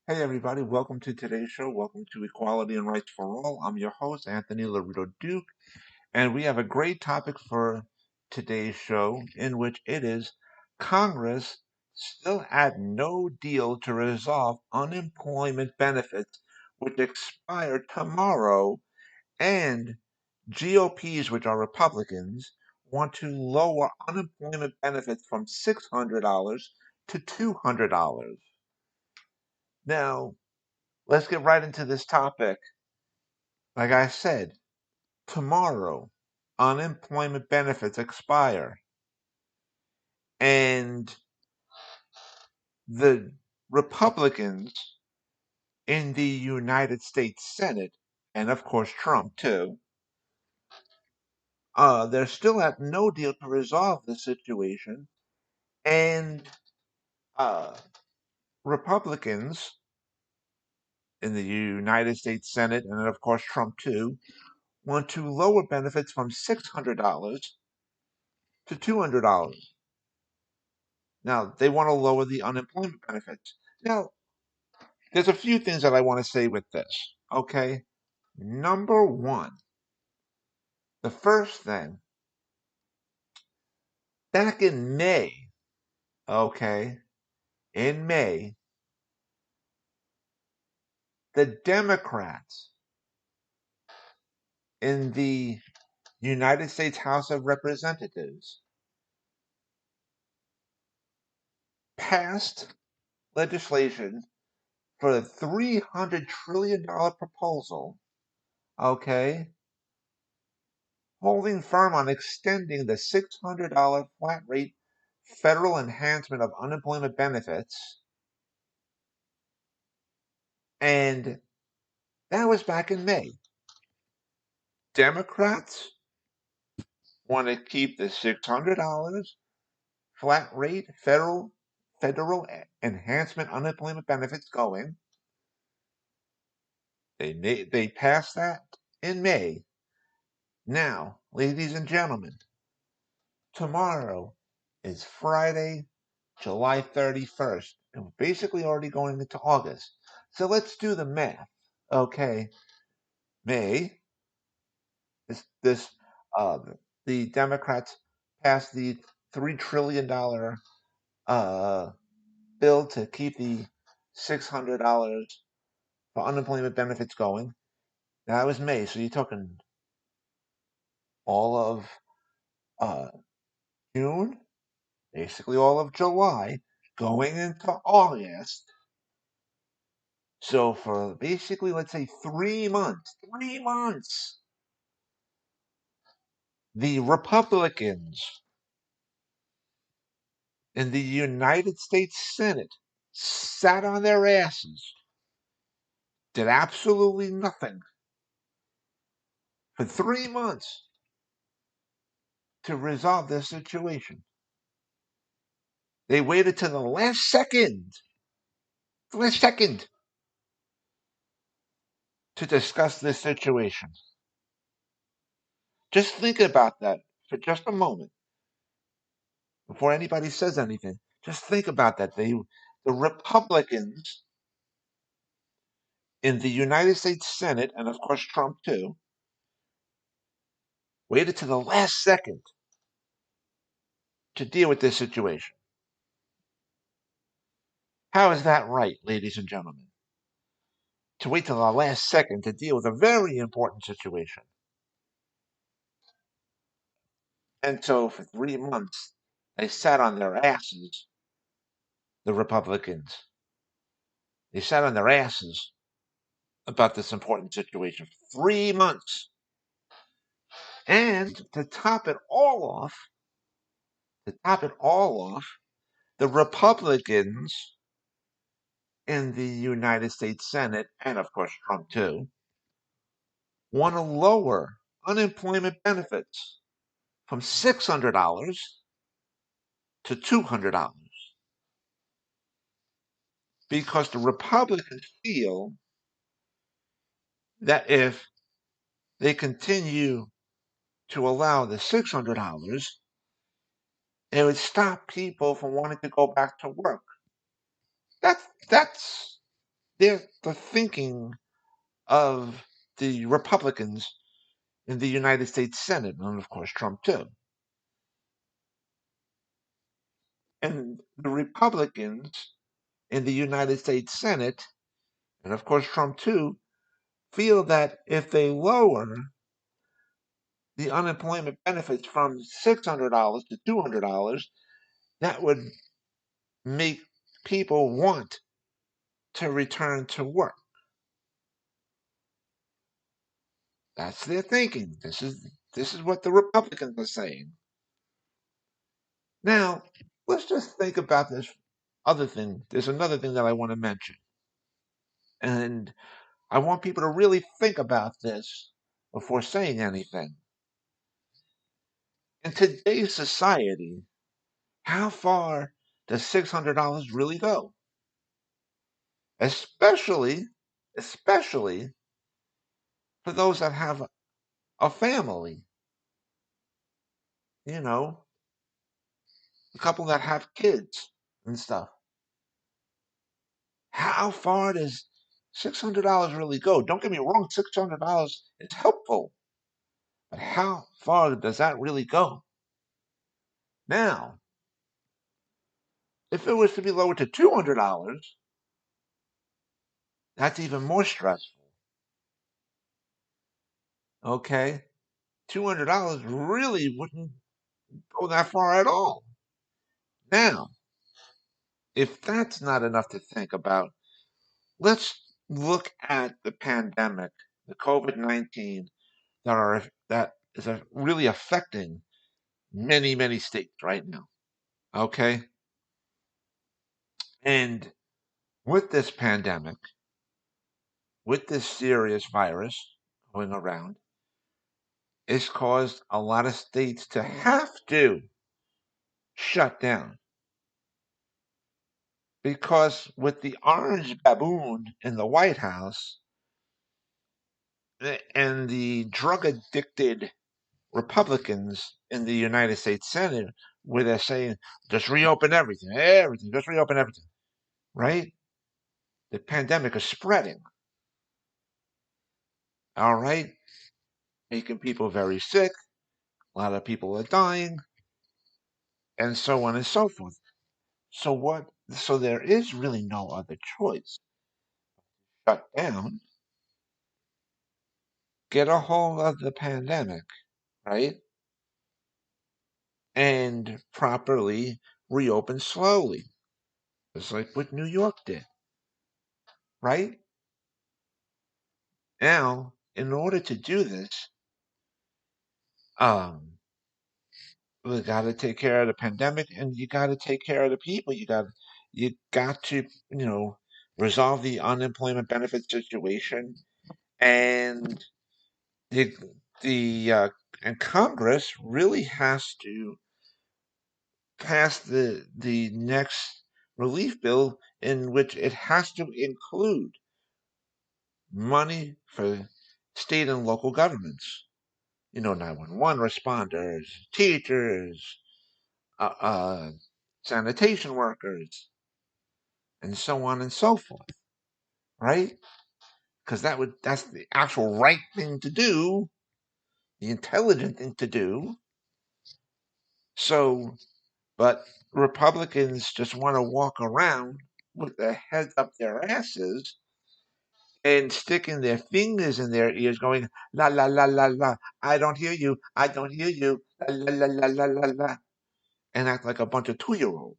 Hey everybody, welcome to today's show. Welcome to Equality and Rights for All. I'm your host, Anthony Lorito-Duke, and we have a great topic for today's show in which it is Congress still had no deal to resolve unemployment benefits which expire tomorrow, and GOPs, which are Republicans, want to lower unemployment benefits from $600 to $200. Now, let's get right into this topic. Like I said, tomorrow, unemployment benefits expire. And the Republicans in the United States Senate, and of course Trump too, they're still at no deal to resolve the situation. And uh, Republicans in the United States Senate, and of course Trump too, want to lower benefits from $600 to $200. Now, they want to lower the unemployment benefits. Now, there's a few things that I want to say with this. Okay. Number one, the first thing, back in May, okay, in May, the Democrats in the United States House of Representatives passed legislation for a $300 trillion proposal, okay, holding firm on extending the $600 flat rate federal enhancement of unemployment benefits. And that was back in May. Democrats want to keep the $600 flat rate federal enhancement unemployment benefits going. They passed that in May. Now, ladies and gentlemen, tomorrow is Friday, July 31st, and we're basically already going into August. So let's do the math. Okay, May, this uh, the Democrats passed the $3 trillion uh, bill to keep the $600 for unemployment benefits going. That was May, so you're talking all of uh, June, basically all of July, going into August. So for basically, let's say 3 months, the Republicans in the United States Senate sat on their asses, did absolutely nothing for 3 months to resolve this situation. They waited to the last second to discuss this situation. Just think about that for just a moment before anybody says anything. Just think about that. The Republicans in the United States Senate, and of course Trump too, waited to the last second to deal with this situation. How is that right, ladies and gentlemen? To wait till the last second to deal with a very important situation. And so for 3 months, they sat on their asses, the Republicans. They sat on their asses about this important situation for 3 months. And to top it all off, the Republicans in the United States Senate, and of course Trump too, want to lower unemployment benefits from $600 to $200 because the Republicans feel that if they continue to allow the $600, it would stop people from wanting to go back to work. That's They're the thinking of the Republicans in the United States Senate, and of course Trump too. And the Republicans in the United States Senate, and of course Trump too, feel that if they lower the unemployment benefits from $600 to $200, that would make people want to return to work. That's their thinking. This is what the Republicans are saying. Now, let's just think about this other thing. There's another thing that I want to mention. And I want people to really think about this before saying anything. In today's society, how far does $600 really go? Especially, especially for those that have a family, you know, a couple that have kids and stuff. How far does $600 really go? Don't get me wrong, $600 is helpful, but how far does that really go? Now, if it was to be lowered to $200, that's even more stressful. Okay? $200 really wouldn't go that far at all. Now, if that's not enough to think about, let's look at the pandemic, the COVID-19 that is really affecting many, many states right now. Okay? And with this pandemic, with this serious virus going around, it's caused a lot of states to have to shut down. Because with the orange baboon in the White House and the drug addicted Republicans in the United States Senate, where they're saying, just reopen everything, just reopen everything, right? The pandemic is spreading, all right? Making people very sick. A lot of people are dying, and so on and so forth. So what? So there is really no other choice. Shut down, get a hold of the pandemic, right? And properly reopen slowly, just like what New York did, right? Now, in order to do this, um, we got to take care of the pandemic, and you got to take care of the people. You got to, resolve the unemployment benefit situation, and the the and Congress really has to pass the next relief bill in which it has to include money for state and local governments. 911 responders, teachers, uh, uh, sanitation workers, and so on and so forth, right? Because that's the actual right thing to do, the intelligent thing to do. So, but Republicans just want to walk around with their heads up their asses and sticking their fingers in their ears, going la la la la la. I don't hear you. I don't hear you. La la la la la la la, and act like a bunch of 2-year-olds.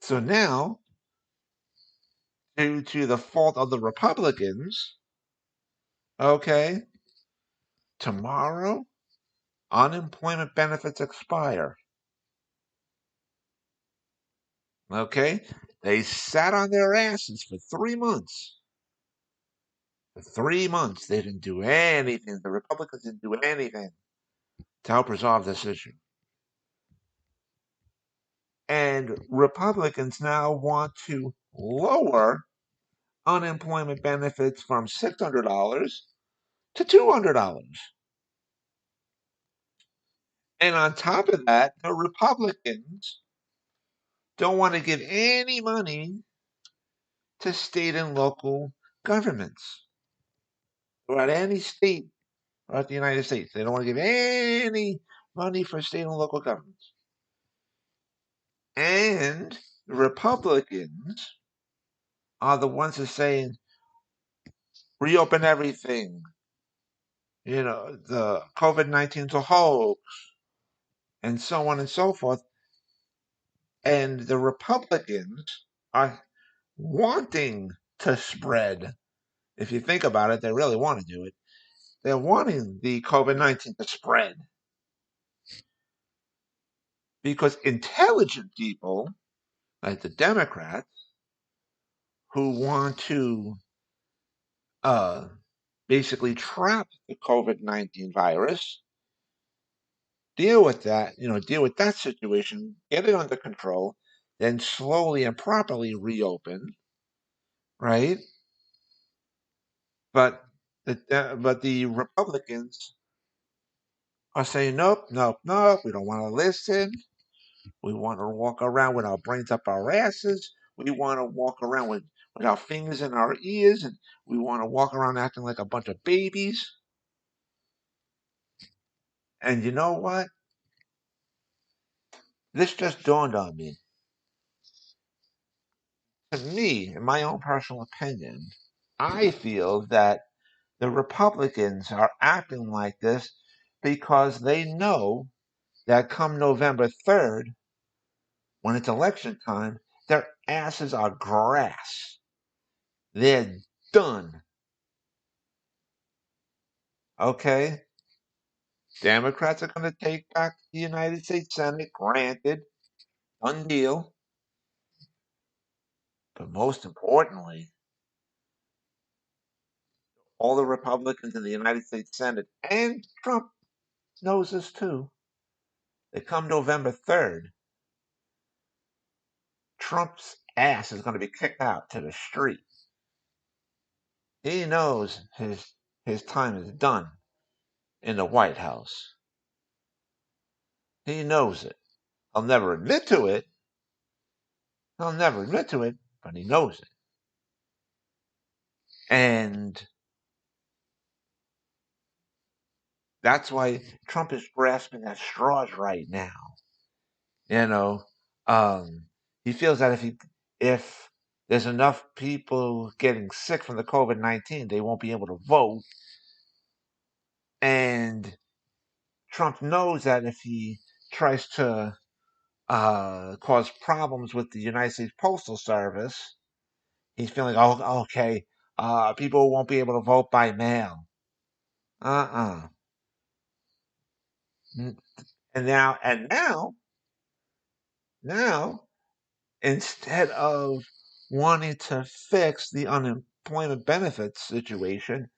So now, due to the fault of the Republicans, okay, tomorrow unemployment benefits expire. Okay, they sat on their asses for 3 months. For 3 months, they didn't do anything. The Republicans didn't do anything to help resolve this issue. And Republicans now want to lower unemployment benefits from $600 to $200. And on top of that, the Republicans don't want to give any money to state and local governments throughout any state throughout the United States. They don't want to give any money for state and local governments. And the Republicans are the ones that are saying, reopen everything. The COVID-19's a hoax, and so on and so forth. And the Republicans are wanting to spread. If you think about it, they really want to do it. They're wanting the COVID-19 to spread because intelligent people, like the Democrats, who want to uh, basically trap the COVID-19 virus, deal with that situation, get it under control, then slowly and properly reopen, right? But the Republicans are saying, nope, nope, nope, we don't want to listen. We want to walk around with our brains up our asses. We want to walk around with our fingers in our ears, and we want to walk around acting like a bunch of babies. And you know what? This just dawned on me. To me, in my own personal opinion, I feel that the Republicans are acting like this because they know that come November 3rd, when it's election time, their asses are grass. They're done. Okay? Democrats are going to take back the United States Senate, granted, done deal. But most importantly, all the Republicans in the United States Senate, and Trump knows this too, that come November 3rd, Trump's ass is going to be kicked out to the street. He knows his time is done in the White House. He knows it. He'll never admit to it. But he knows it. And that's why Trump is grasping at straws right now. You know, he feels that if there's enough people getting sick from the COVID-19, they won't be able to vote. And Trump knows that if he tries to cause problems with the United States Postal Service, he's feeling, oh, okay, people won't be able to vote by mail. Uh-uh. And now, instead of wanting to fix the unemployment benefits situation,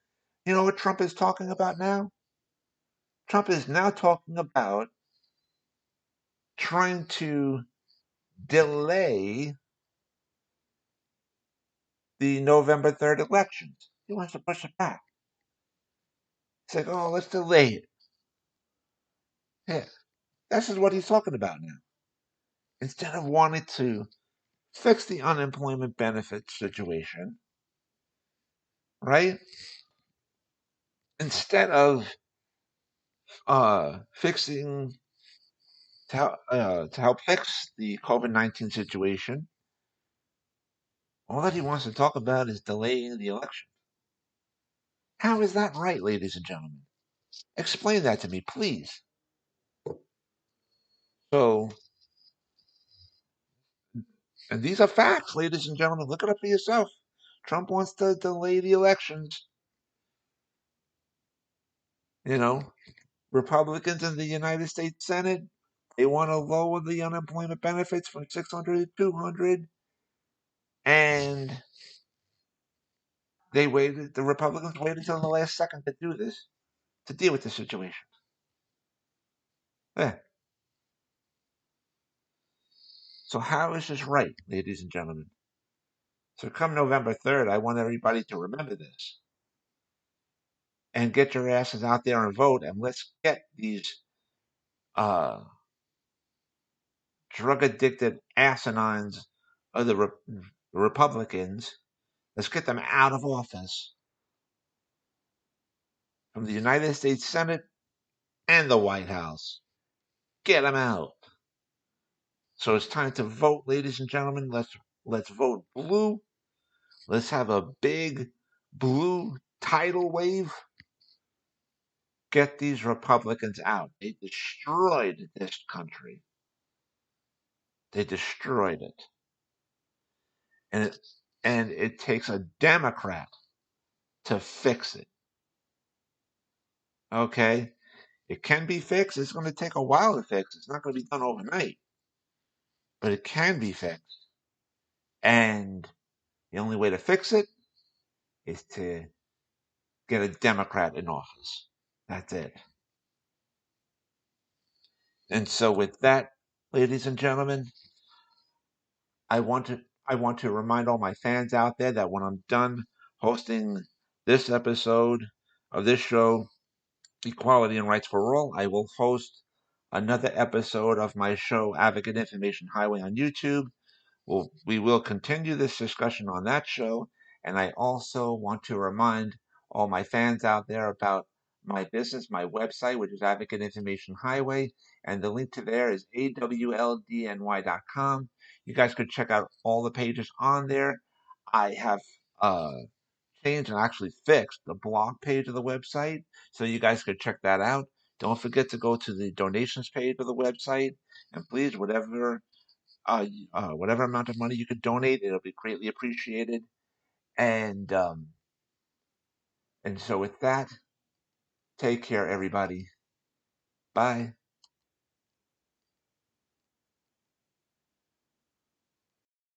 you know what Trump is talking about now? Trump is now talking about trying to delay the November 3rd elections. He wants to push it back. It's like, oh, let's delay it. Yeah, this is what he's talking about now. Instead of wanting to fix the unemployment benefit situation, right? Instead of fixing to help fix the COVID-19 situation, all that he wants to talk about is delaying the election. How is that right, ladies and gentlemen? Explain that to me, please. So, and these are facts, ladies and gentlemen. Look it up for yourself. Trump wants to delay the elections. You know, Republicans in the United States Senate, they want to lower the unemployment benefits from 600 to 200. And the Republicans waited until the last second to do this, to deal with the situation. Yeah. So how is this right, ladies and gentlemen? So come November 3rd, I want everybody to remember this and get your asses out there and vote, and let's get these uh, drug addicted asinines of the Republicans Let's get them out of office from the United States Senate and the White House. Get them out. So it's time to vote, ladies and gentlemen. Let's vote blue. Let's have a big blue tidal wave. Get these Republicans out. They destroyed this country. They destroyed it. And it takes a Democrat to fix it. Okay? It can be fixed. It's going to take a while to fix. It's not going to be done overnight. But it can be fixed. And the only way to fix it is to get a Democrat in office. That's it. And so with that, ladies and gentlemen, I want to remind all my fans out there that when I'm done hosting this episode of this show, Equality and Rights for All, I will host another episode of my show, Advocate Information Highway, on YouTube. We will continue this discussion on that show. And I also want to remind all my fans out there about my business, my website, which is Advocate Information Highway. And the link to there is awldny.com. You guys could check out all the pages on there. I have changed and actually fixed the blog page of the website, so you guys could check that out. Don't forget to go to the donations page of the website, and please, whatever amount of money you could donate, it'll be greatly appreciated. And so with that, take care, everybody. Bye.